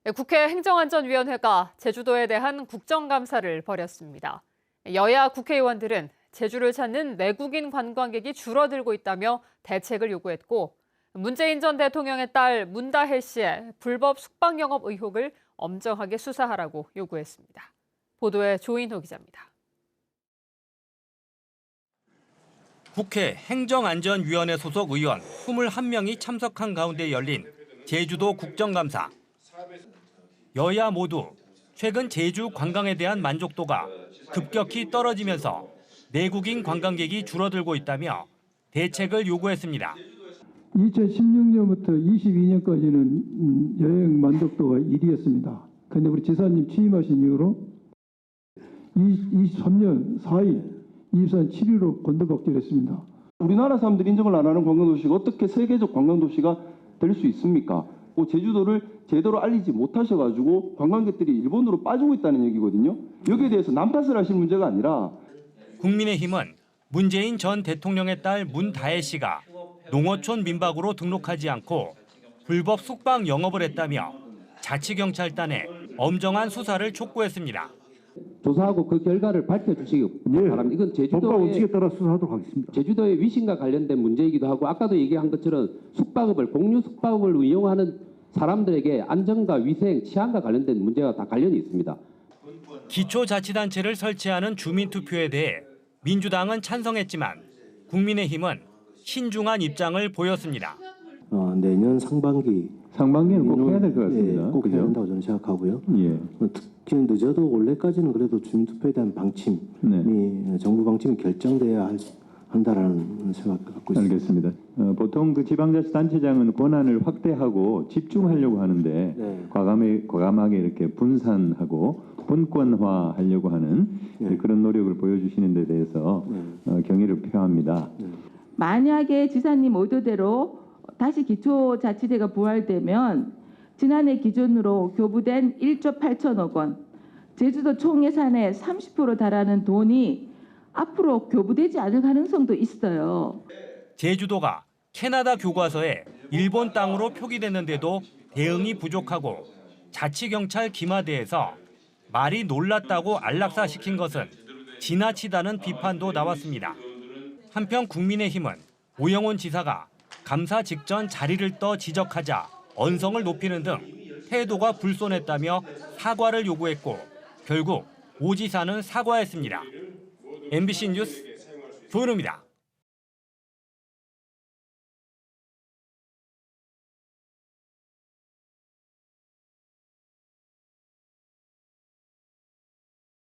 국회 행정안전위원회가 제주도에 대한 국정감사를 벌였습니다. 여야 국회의원들은 제주를 찾는 내국인 관광객이 줄어들고 있다며 대책을 요구했고, 문재인 전 대통령의 딸 문다혜 씨의 불법 숙박 영업 의혹을 엄정하게 수사하라고 요구했습니다. 보도에 조인호 기자입니다. 국회 행정안전위원회 소속 의원 21명이 참석한 가운데 열린 제주도 국정감사. 여야 모두 최근 제주 관광에 대한 만족도가 급격히 떨어지면서 내국인 관광객이 줄어들고 있다며 대책을 요구했습니다. 2016년부터 22년까지는 여행 만족도가 1위였습니다. 그런데 우리 지사님 취임하신 이후로 23년 4위, 24년 7위로 건너박질했습니다. 우리나라 사람들이 인정을 안 하는 관광도시가 어떻게 세계적 관광도시가 될 수 있습니까? 제주도를 제대로 알리지 못하셔가지고 관광객들이 일본으로 빠지고 있다는 얘기거든요. 여기에 대해서 난탓을 하실 문제가 아니라 국민의힘은 문재인 전 대통령의 딸 문다혜 씨가 농어촌 민박으로 등록하지 않고 불법 숙박 영업을 했다며 자치경찰단에 엄정한 수사를 촉구했습니다. 조사하고 그 결과를 밝혀주시기 바랍니다. 이건 법과 원칙에 따라 수사하도록 하겠습니다. 제주도의 위신과 관련된 문제이기도 하고 아까도 얘기한 것처럼 공유 숙박업을 이용하는 사람들에게 안전과 위생, 치안과 관련된 문제가 다 관련이 있습니다. 기초자치단체를 설치하는 주민투표에 대해 민주당은 찬성했지만 국민의힘은 신중한 입장을 보였습니다. 내년 상반기에는 꼭 해야 될 것 같습니다. 꼭 해야 한다고 저는 생각하고요. 예. 특히 늦어도 원래까지는 그래도 주민투표에 대한 방침이 정부 방침이 결정돼야 한다라는 생각을 갖고 있습니다. 알겠습니다. 보통 그 지방자치단체장은 권한을 확대하고 집중하려고 하는데 과감하게 이렇게 분산하고 분권화하려고 하는 그런 노력을 보여주시는 데 대해서 경의를 표합니다. 만약에 지사님 의도대로 다시 기초자치제가 부활되면 지난해 기준으로 교부된 1조 8천억 원, 제주도 총 예산의 30% 달하는 돈이 앞으로 교부되지 않을 가능성도 있어요. 제주도가 캐나다 교과서에 일본 땅으로 표기됐는데도 대응이 부족하고 자치경찰 기마대에서 말이 놀랐다고 안락사시킨 것은 지나치다는 비판도 나왔습니다. 한편 국민의힘은 오영훈 지사가 감사 직전 자리를 떠 지적하자 언성을 높이는 등 태도가 불손했다며 사과를 요구했고 결국 오 지사는 사과했습니다. MBC 뉴스 조은우입니다.